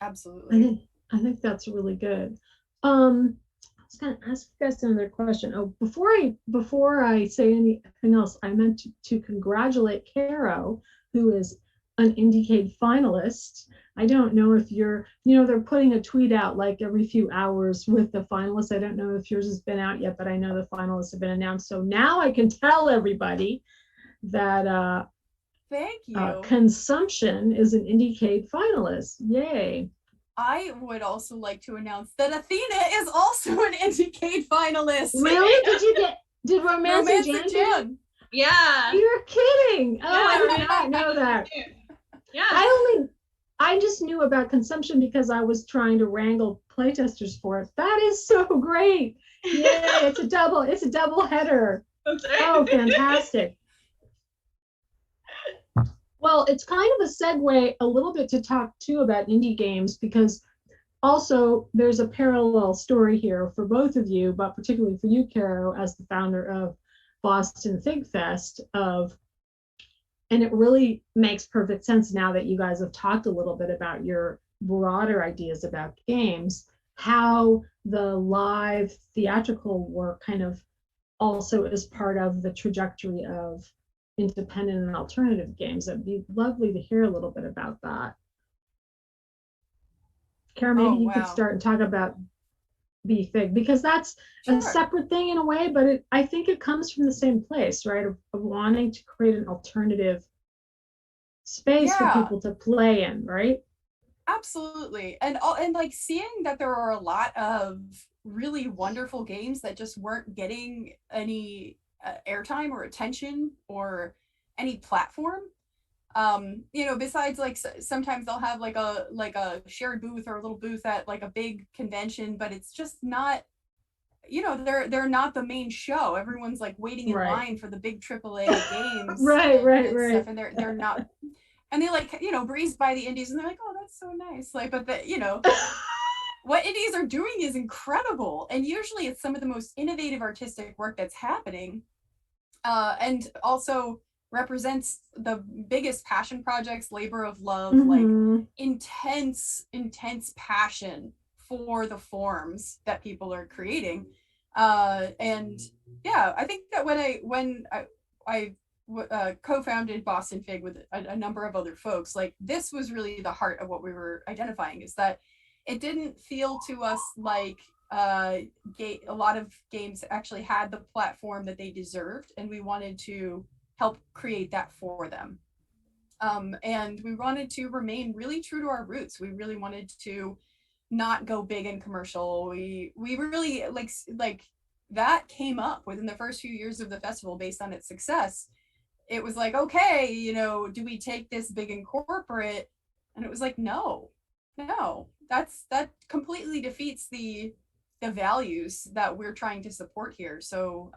Absolutely. I think that's really good. I was going to ask you guys another question. Oh, before I say anything else, I meant to congratulate Caro, who is an IndieCade finalist. I don't know if they're putting a tweet out like every few hours with the finalists. I don't know if yours has been out yet, but I know the finalists have been announced. So now I can tell everybody that thank you. Consumption is an IndieCade finalist. Yay. I would also like to announce that Athena is also an IndieCade finalist. Really? Did Romancing Jan? Yeah. You're kidding. Oh, Yeah, I did right. not know that. Yeah. I just knew about consumption because I was trying to wrangle playtesters for it. That is so great. Yeah, it's a double header. That's right. Oh, fantastic. Well, it's kind of a segue a little bit to talk too about indie games, because also there's a parallel story here for both of you, but particularly for you, Caro, as the founder of Boston Fig Fest, and it really makes perfect sense now that you guys have talked a little bit about your broader ideas about games, how the live theatrical work kind of also is part of the trajectory of independent and alternative games. It'd be lovely to hear a little bit about that. Karen, maybe you could start and talk about BFIG, because that's a separate thing in a way, but I think it comes from the same place, right? Of wanting to create an alternative space for people to play in, right? Absolutely. And like seeing that there are a lot of really wonderful games that just weren't getting any airtime or attention or any platform. Besides, like, sometimes they'll have like a shared booth or a little booth at like a big convention, but it's just not, they're not the main show. Everyone's like waiting in line for the big AAA games. right. And they're not, and they like, breeze by the indies and they're like, oh, that's so nice. Like, but what indies are doing is incredible. And usually it's some of the most innovative artistic work that's happening. And also represents the biggest passion projects, labor of love, like intense passion for the forms that people are creating. And yeah, I think that when I co-founded Boston Fig with a number of other folks, like, this was really the heart of what we were identifying, is that it didn't feel to us like a lot of games actually had the platform that they deserved, and we wanted to help create that for them. And we wanted to remain really true to our roots. We really wanted to not go big and commercial. We really like that came up within the first few years of the festival based on its success. It was like, okay, do we take this big and corporate? And it was like, no, that completely defeats the values that we're trying to support here. So,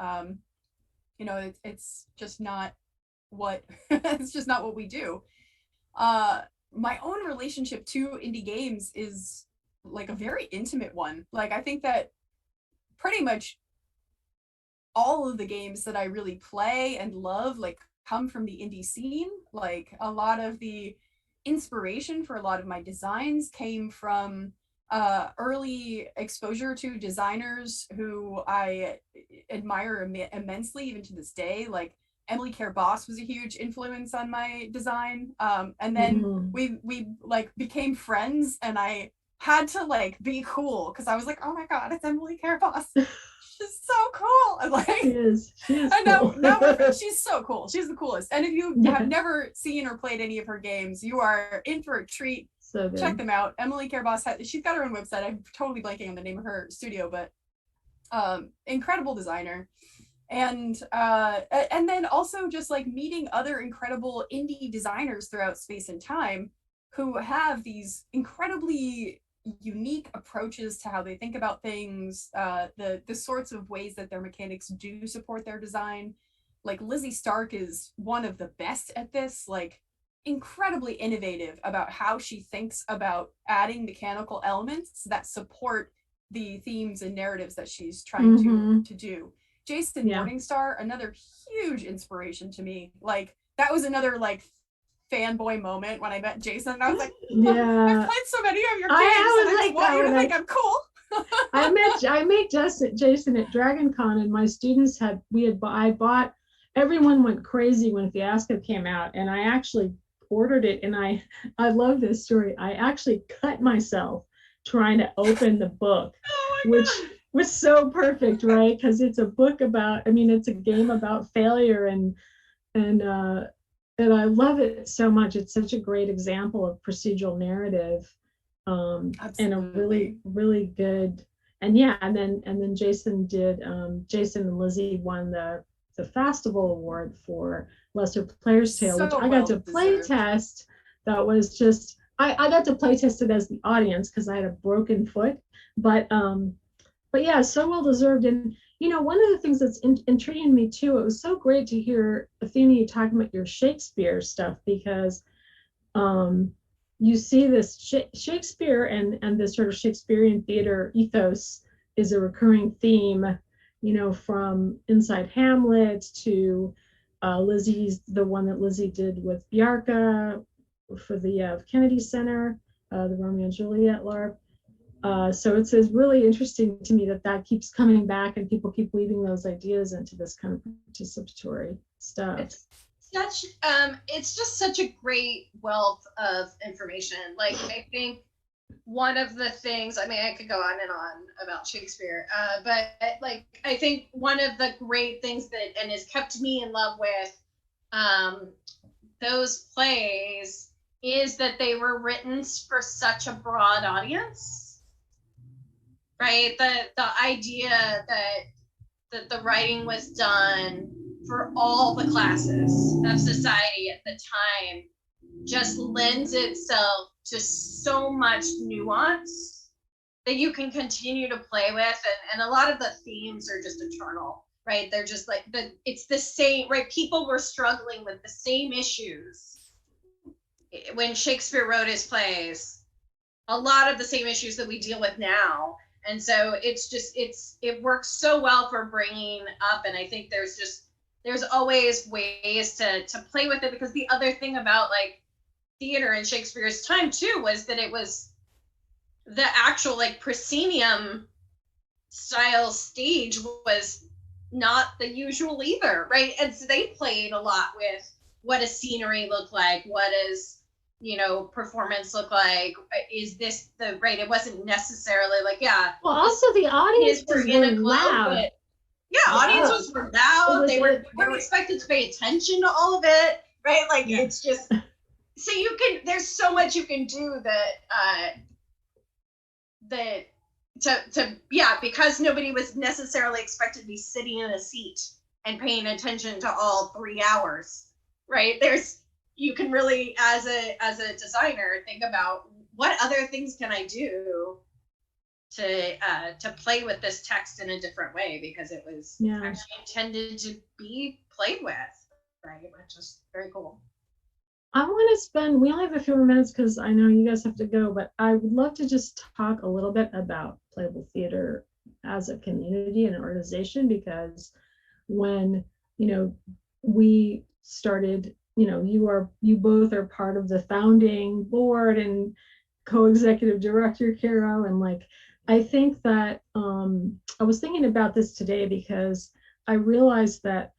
it's just not what it's just not what we do. My own relationship to indie games is like a very intimate one. Like, I think that pretty much all of the games that I really play and love, like, come from the indie scene. Like, a lot of the inspiration for a lot of my designs came from early exposure to designers who I admire immensely, even to this day. Like, Emily Care Boss was a huge influence on my design. And then we like became friends, and I had to like be cool because I was like, oh my God, it's Emily Care Boss. She's so cool. And like, she is and cool. now she's so cool. She's the coolest. And if you have never seen or played any of her games, you are in for a treat. So good. Check them out. Emily Care Boss, she's got her own website. I'm totally blanking on the name of her studio, but incredible designer. And then also just like meeting other incredible indie designers throughout space and time who have these incredibly unique approaches to how they think about things, the sorts of ways that their mechanics do support their design. Like, Lizzie Stark is one of the best at this, like, incredibly innovative about how she thinks about adding mechanical elements that support the themes and narratives that she's trying to do. Jason Morningstar, another huge inspiration to me. Like, that was another like fanboy moment when I met Jason, and I was like, I've played so many of your games, I want you to think I'm cool. I met Jason at Dragon Con, and my students I bought, everyone went crazy when Fiasco came out, and I actually ordered it, and I love this story. I actually cut myself trying to open the book, which was so perfect, right? Because it's a book about, it's a game about failure, and I love it so much. It's such a great example of procedural narrative, and a really, really good. And then Jason and Lizzie won the the Festival Award for Lesser Player's Tale, which So I got to well play deserved. test. That was just I got to play test it as the audience because I had a broken foot, but yeah, so well deserved. And one of the things that's intriguing me too, it was so great to hear Athena you talking about your Shakespeare stuff because you see this Shakespeare and this sort of Shakespearean theater ethos is a recurring theme, from Inside Hamlet to Lizzie's, the one that Lizzie did with Biarca for the Kennedy Center, the Romeo and Juliet LARP. So it's really interesting to me that keeps coming back and people keep weaving those ideas into this kind of participatory stuff. It's just such a great wealth of information. Like, I think one of the things, I mean, I could go on and on about Shakespeare, but like, I think one of the great things that, and has kept me in love with those plays is that they were written for such a broad audience, right? The idea that the writing was done for all the classes of society at the time just lends itself to so much nuance that you can continue to play with. And a lot of the themes are just eternal, right? They're just like, it's the same, right? People were struggling with the same issues when Shakespeare wrote his plays, a lot of the same issues that we deal with now. And so it works so well for bringing up. And I think there's always ways to play with it, because the other thing about like theater in Shakespeare's time too was that it was the actual like proscenium style stage was not the usual either, right? And so they played a lot with what a scenery looked like, what is performance look like, is this the right? It wasn't necessarily like, yeah. Well, also the audience were in a loud. Yeah, audiences were loud. They were expected to pay attention to all of it, right? Like, yeah. It's just so there's so much you can do because nobody was necessarily expected to be sitting in a seat and paying attention to all 3 hours, right? You can really, as a designer, think about what other things can I do to play with this text in a different way, because it was actually intended to be played with, right? Which is very cool. We only have a few more minutes because I know you guys have to go, but I would love to just talk a little bit about Playable Theatre as a community and an organization, because when, we started, you both are part of the founding board and co-executive director, Caro, and like, I think that I was thinking about this today because I realized that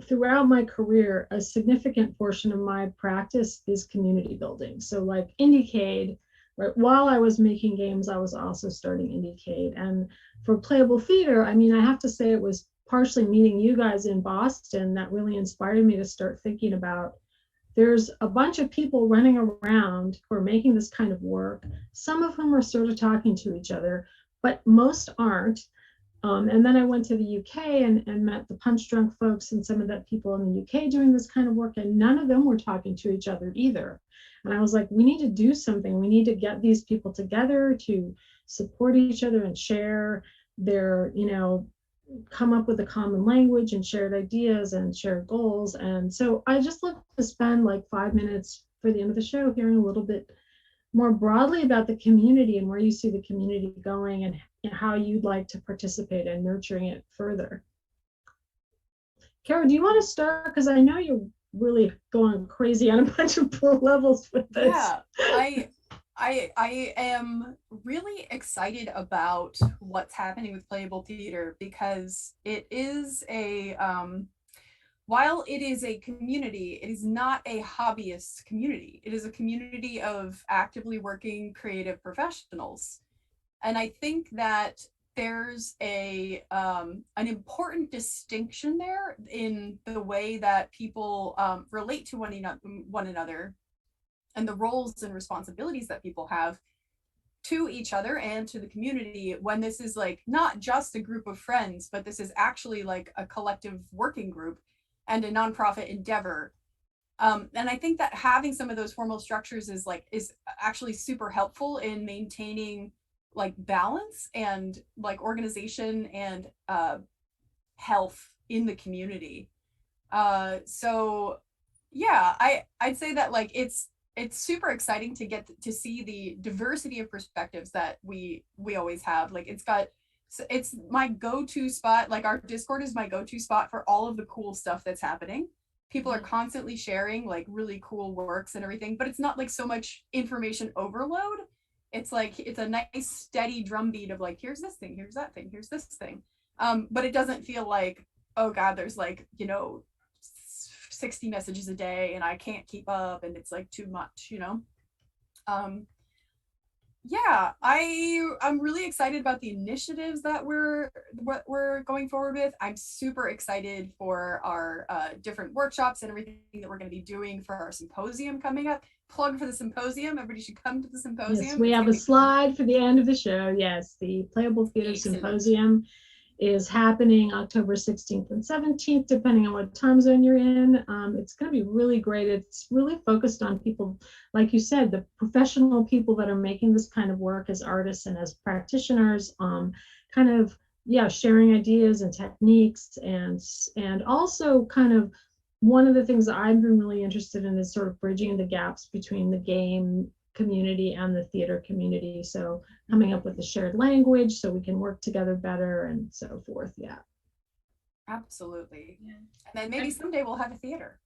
throughout my career, a significant portion of my practice is community building. So like IndieCade, right, while I was making games, I was also starting IndieCade. And for Playable Theatre, I mean, I have to say it was partially meeting you guys in Boston that really inspired me to start thinking about, there's a bunch of people running around who are making this kind of work, some of whom are sort of talking to each other, but most aren't. And then I went to the UK and met the Punch Drunk folks and some of the people in the UK doing this kind of work, and none of them were talking to each other either. And I was like, we need to do something. We need to get these people together to support each other and share their, come up with a common language and shared ideas and shared goals. And so I just love to spend like 5 minutes for the end of the show hearing a little bit more broadly about the community and where you see the community going and how you'd like to participate in nurturing it further. Caro, do you want to start? Because I know you're really going crazy on a bunch of levels with this. Yeah, I am really excited about what's happening with Playable Theatre, because it is while it is a community, it is not a hobbyist community. It is a community of actively working creative professionals. And I think that there's an important distinction there in the way that people relate to one another and the roles and responsibilities that people have to each other and to the community when this is like not just a group of friends, but this is actually like a collective working group and a nonprofit endeavor. And I think that having some of those formal structures is actually super helpful in maintaining like balance and like organization and health in the community. So yeah, I'd say that like it's super exciting to get to see the diversity of perspectives that we always have. Like it's my go-to spot. Like our Discord is my go-to spot for all of the cool stuff that's happening. People are constantly sharing like really cool works and everything, but it's not like so much information overload. It's like it's a nice steady drumbeat of like, here's this thing, here's that thing, here's this thing. But it doesn't feel like, oh God, there's like, 60 messages a day and I can't keep up and it's like too much, Yeah, I'm really excited about the initiatives that we're going forward with. I'm super excited for our different workshops and everything that we're going to be doing for our symposium coming up. Plug for the symposium. Everybody should come to the symposium. Yes, we have a slide for the end of the show. Yes, the Playable Theatre Symposium is happening October 16th and 17th, depending on what time zone you're in. It's going to be really great. It's really focused on people, like you said, the professional people that are making this kind of work as artists and as practitioners, sharing ideas and techniques, and also kind of one of the things that I've been really interested in is sort of bridging the gaps between the game community and the theater community. So coming up with a shared language so we can work together better and so forth. Yeah. Absolutely. Yeah. And then maybe someday we'll have a theater.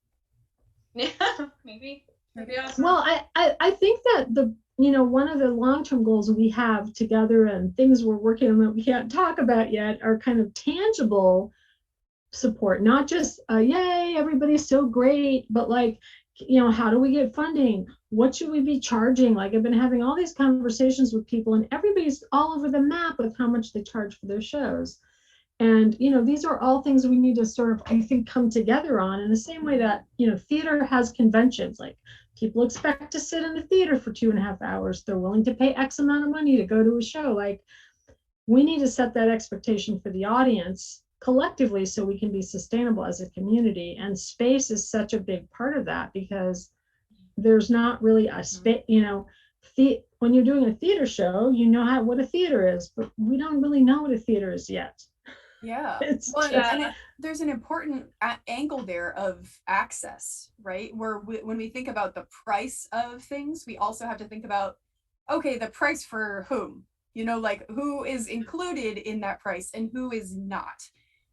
Yeah, maybe. Awesome. Well, I think that one of the long-term goals we have together and things we're working on that we can't talk about yet are kind of tangible support, not just yay, everybody's so great, but like, how do we get funding? What should we be charging? Like I've been having all these conversations with people and everybody's all over the map with how much they charge for their shows. And, these are all things we need to sort of, I think, come together on in the same way that, theater has conventions. Like people expect to sit in the theater for 2.5 hours. They're willing to pay X amount of money to go to a show. Like we need to set that expectation for the audience collectively so we can be sustainable as a community. And space is such a big part of that because there's not really a space, when you're doing a theater show, what a theater is, but we don't really know what a theater is yet. Yeah. There's an important angle there of access, right? When we think about the price of things, we also have to think about, okay, the price for whom, like who is included in that price and who is not.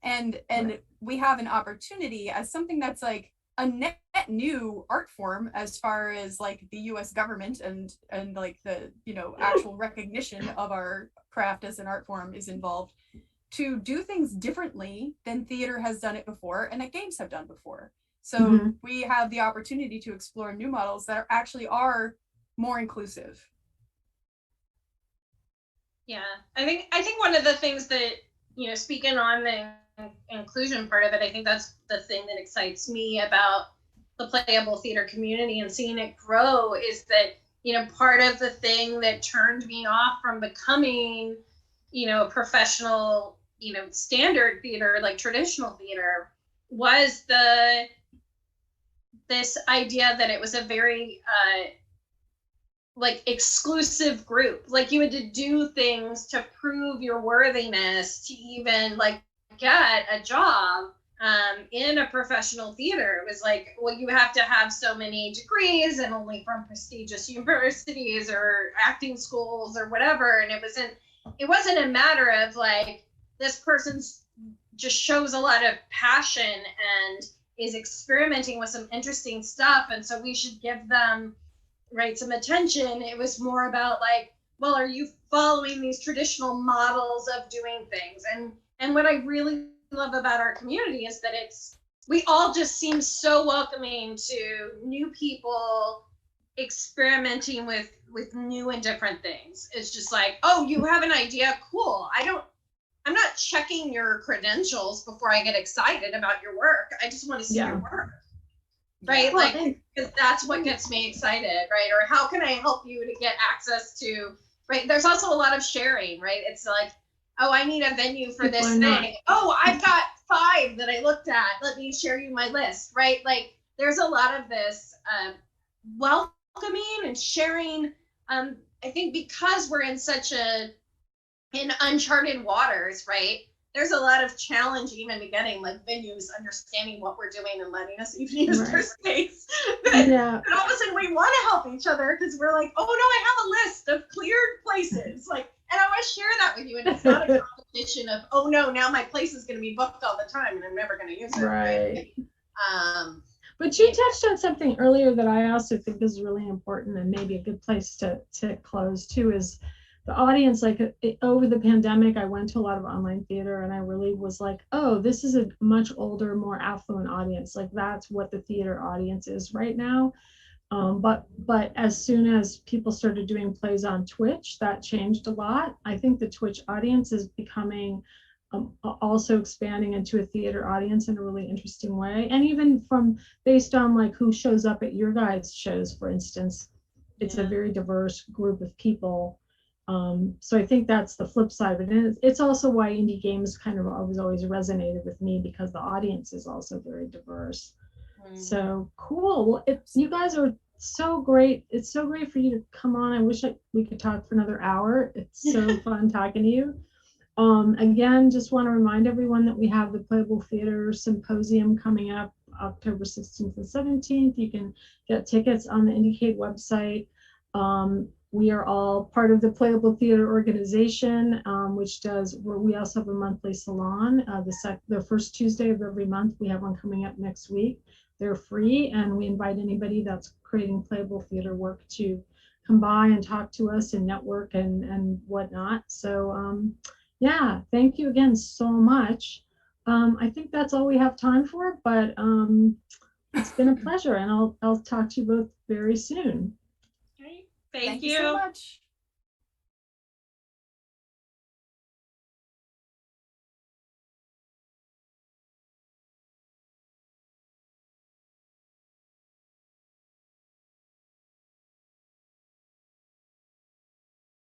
And right. We have an opportunity as something that's like a net new art form as far as like the US government and like the, actual recognition of our craft as an art form is involved, to do things differently than theater has done it before and that games have done before. So we have the opportunity to explore new models that are more inclusive. Yeah, I think one of the things that, speaking on the inclusion part of it, I think that's the thing that excites me about the Playable Theater community and seeing it grow is that, part of the thing that turned me off from becoming, a professional, standard theater, like traditional theater, was this idea that it was a very like exclusive group. Like you had to do things to prove your worthiness to even like get a job in a professional theater. It was like, well, you have to have so many degrees and only from prestigious universities or acting schools or whatever. And it wasn't a matter of like, this person's just shows a lot of passion and is experimenting with some interesting stuff. And so we should give them, right, some attention. It was more about like, well, are you following these traditional models of doing things? And what I really love about our community is that we all just seem so welcoming to new people experimenting with new and different things. It's just like, oh, you have an idea, cool. I'm not checking your credentials before I get excited about your work. I just want to see your work, right? Well, because that's what gets me excited, right? Or how can I help you to get access to right? There's also a lot of sharing, right? It's like, oh, I need a venue for People this are not. thing. Oh, I've got 5 that I looked at. Let me share you my list, right? Like there's a lot of this welcoming and sharing. I think because we're in such in uncharted waters, right? There's a lot of challenge even to getting like venues understanding what we're doing and letting us even use their space. And all of a sudden we want to help each other because we're like, oh no, I have a list of cleared places. Like, and I want to share that with you. And it's not a competition of, oh no, now my place is going to be booked all the time and I'm never going to use it. Right. But you touched on something earlier that I also think is really important and maybe a good place to close too is the audience. Like over the pandemic, I went to a lot of online theater and I really was like, oh, this is a much older, more affluent audience. Like that's what the theater audience is right now. But as soon as people started doing plays on Twitch, that changed a lot. I think the Twitch audience is becoming also expanding into a theater audience in a really interesting way. And even from based on like who shows up at your guys' shows, for instance, it's a very diverse group of people. So I think that's the flip side of it. And it's also why indie games kind of always resonated with me because the audience is also very diverse. So cool. Well, you guys are so great. It's so great for you to come on. I wish we could talk for another hour. It's so fun talking to you. Again, just want to remind everyone that we have the Playable Theatre Symposium coming up October 16th and 17th. You can get tickets on the IndieCade website. We are all part of the Playable Theatre organization, which we also have a monthly salon. The first Tuesday of every month, we have one coming up next week. They're free, and we invite anybody that's creating playable theater work to come by and talk to us and network and whatnot. So yeah, thank you again so much. I think that's all we have time for, but it's been a pleasure, and I'll talk to you both very soon. Thank you so much.